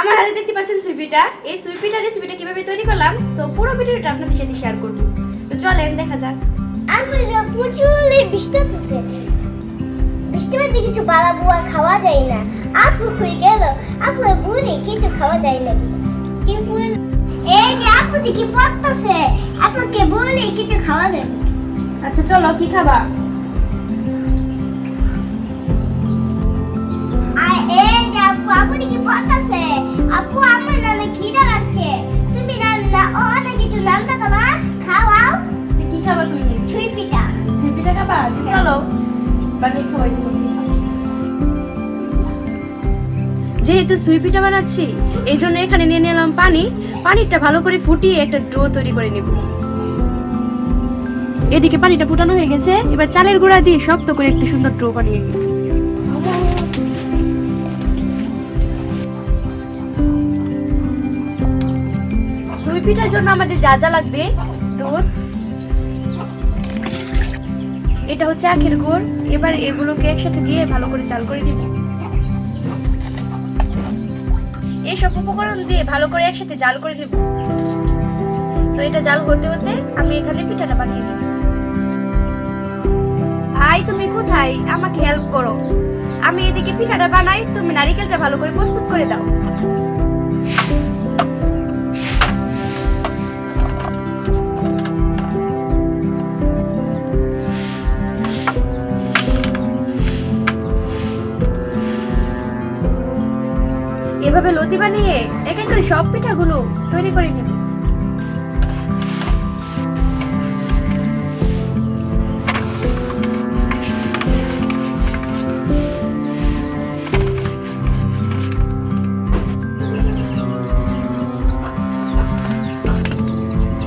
আমার হাতে দেখতে পাচ্ছেন সুইপিটা। এই সুইপিটা রেসিপিটা কিভাবে তৈরি করলাম তো পুরো ভিডিওটা আপনাদের সাথে শেয়ার করব। তো চলেন দেখা যাক। আমরা প্রচুর বৃষ্টি হচ্ছে। বৃষ্টি হতে কিছু বালাবুয়া খাওয়া যায় না। আপু কই গেল? আপু বলি কিছু খাওয়া যায় না। কি বল? এই যে আপু দেখি পড়তেছে। আপুকে বলি কিছু খাওয়া যায় না। আচ্ছা চলো কি খাবা? আর এই যে আপু দেখি পড়তেছে। আপু আমার নালে খিদা লাগছে। তুমি না অনেক কিছু রান্না করো খাওয়াও। তো কি খাবা তুমি? ছুঁই পিঠা। সুইপিটা খাবা? তো চলো বানিয়ে খাওয়াই দেবো। যেহেতু সুইপিটা বানাচ্ছি এই জন্য এখানে নিয়ে নিলাম পানি। পানিটা ভালো করে ফুটিয়ে একটা ডো তৈরি করে নেব। এদিকে পানিটা ফুটানো হয়ে গেছে, এবার চালের গুঁড়া দিয়ে শক্ত করে একটা সুন্দর ডো বানিয়ে নিব। সুইপিটার জন্য আমাদের যা যা লাগবে: দুধ, এটা হচ্ছে আখের গুড়। এবার এগুলোকে একসাথে দিয়ে ভালো করে চাল করে নিব। এইসব উপকরণ দিয়ে ভালো করে একসাথে জাল করে নেব। তো এটা জাল হতে হতে আমি এখানে পিঠাটা বানিয়ে নিব। ভাই তুমি কোথায়? আমাকে হেল্প করো। আমি এদিকে পিঠাটা বানাই, তুমি নারকেলটা ভালো করে প্রস্তুত করে দাও। এভাবে লতি বানিয়ে এক এক করে সব পিঠাগুলো তৈরি করে নেব।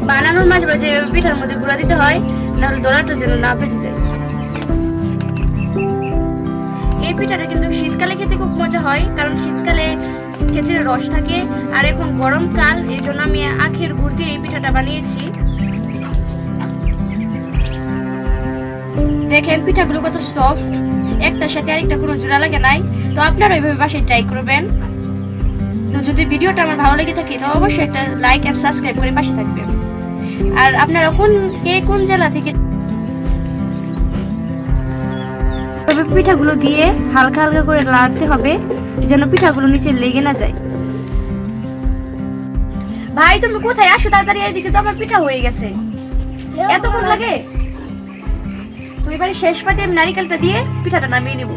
বানানোর মাঝে মাঝে পিঠার মধ্যে গুঁড়া দিতে হয়, নাহলে দোলাটা যেন না ভেজে যায়। এই পিঠাটা কিন্তু শীতকালে খেতে খুব মজা হয়, কারণ শীতকালে খেজুরের রস থাকে। আর এখন গরমকাল, এই জন্য আমি আখের গুড় দিয়ে এই পিঠাটা বানিয়েছি। দেখেন পিঠাগুলো কত সফট, একটার সাথে আরেকটা কোনো জোড়া লাগে নাই। তো আপনারা এইভাবে বাসায় ট্রাই করবেন। তো যদি ভিডিওটা আমার ভালো লেগে থাকে তো অবশ্যই একটা লাইক আর সাবস্ক্রাইব করে পাশে থাকবেন। আর আপনারা কোন জেলা থেকে পিঠাগুলো দিয়ে হালকা হালকা করে লাড়তে হবে, যেন পিঠাগুলো নিচে লেগে না যায়। ভাই তুমি কোথায়? আসো তাড়াতাড়ি, এদিকে তো আমার পিঠা হয়ে গেছে। এতক্ষণ লাগে? তো এবারে শেষ পাতে আমি নারিকেলটা দিয়ে পিঠাটা নামিয়ে নেব।